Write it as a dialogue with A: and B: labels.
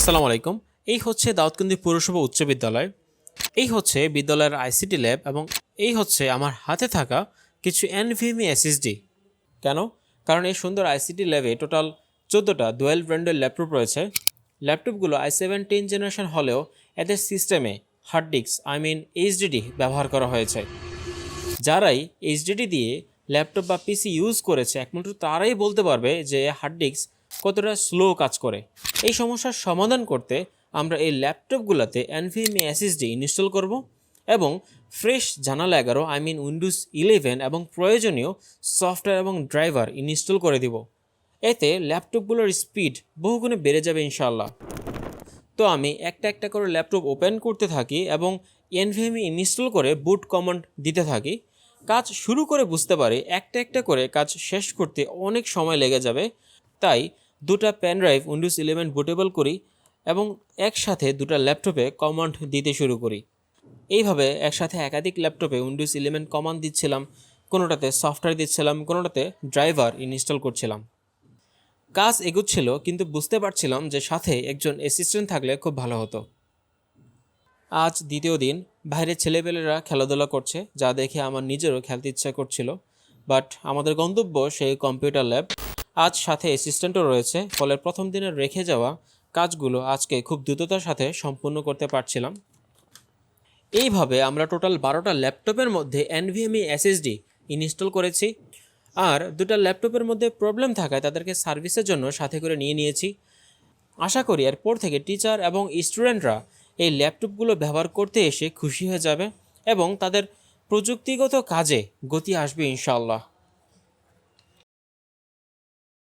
A: আসসালামু আলাইকুম। এই হচ্ছে দাউদকান্দি পৌরসভা উচ্চ বিদ্যালয়। এই হচ্ছে বিদ্যালয়ের আইসিটি ল্যাব এবং এই হচ্ছে আমার হাতে থাকা কিছু এনভিএমই এসএসডি। কেন? কারণ এই সুন্দর আইসিটি ল্যাবে টোটাল 14টা ডুয়েল ব্র্যান্ডের ল্যাপটপ রয়েছে। ল্যাপটপগুলো i7 10 জেনারেশন হলেও এদের সিস্টেমে হার্ড ডিস্ক এইচডিডি ব্যবহার করা হয়েছে। যারাই এইচডিডি দিয়ে ল্যাপটপ বা পিসি ইউজ করেছে একমাত্র তারাই বলতে পারবে যে হার্ড ডিস্ক কতটা স্লো কাজ করে। এই সমস্যার সমাধান করতে আমরা এই ল্যাপটপগুলোতে এনভিএমই এসএসডি ইনস্টল করব এবং ফ্রেশ জানালা 11 উইন্ডোজ 11 এবং প্রয়োজনীয় সফটওয়্যার এবং ড্রাইভার ইনস্টল করে দিব। এতে ল্যাপটপগুলোর স্পিড বহুগুণে বেড়ে যাবে ইনশাআল্লাহ। তো আমি একটা একটা করে ল্যাপটপ ওপেন করতে থাকি এবং এনভিএমই ইনস্টল করে বুট কমান্ড দিতে থাকি। কাজ শুরু করে বুঝতে পারি একটা একটা করে কাজ শেষ করতে অনেক সময় লেগে যাবে, তাই দুটা পেন ড্রাইভ উইন্ডোজ 11 বুটেবল করি এবং একসাথে দুটা ল্যাপটপে কমান্ড দিতে শুরু করি। এইভাবে একসাথে একাধিক ল্যাপটপে উইন্ডোজ 11 কমান্ড দিচ্ছিলাম, কোনোটাতে সফটওয়্যার দিচ্ছিলাম, কোনোটাতে ড্রাইভার ইনস্টল করছিলাম। কাজ এগুচ্ছিল, কিন্তু বুঝতে পারছিলাম যে সাথে একজন অ্যাসিস্ট্যান্ট থাকলে খুব ভালো হতো। আজ দ্বিতীয় দিন, বাইরে ছেলেপেলেরা খেলাধুলা করছে, যা দেখে আমার নিজেরও খেলতে ইচ্ছা করছিল। বাট আমাদের গন্তব্য সেই কম্পিউটার ল্যাব। আজ সাথে অ্যাসিস্ট্যান্টও রয়েছে, ফলে প্রথম দিনের রেখে যাওয়া কাজগুলো আজকে খুব দ্রুততার সাথে সম্পূর্ণ করতে পারছিলাম। এইভাবে আমরা টোটাল 12টা ল্যাপটপের মধ্যে এনভিএমই এসএসডি ইনস্টল করেছি। আর দুটো ল্যাপটপের মধ্যে প্রবলেম থাকায় তাদেরকে সার্ভিসের জন্য সাথে করে নিয়েছি। আশা করি এরপর থেকে টিচার এবং স্টুডেন্টরা এই ল্যাপটপগুলো ব্যবহার করতে এসে খুশি হয়ে যাবে এবং তাদের প্রযুক্তিগত কাজে গতি আসবে ইনশাআল্লাহ।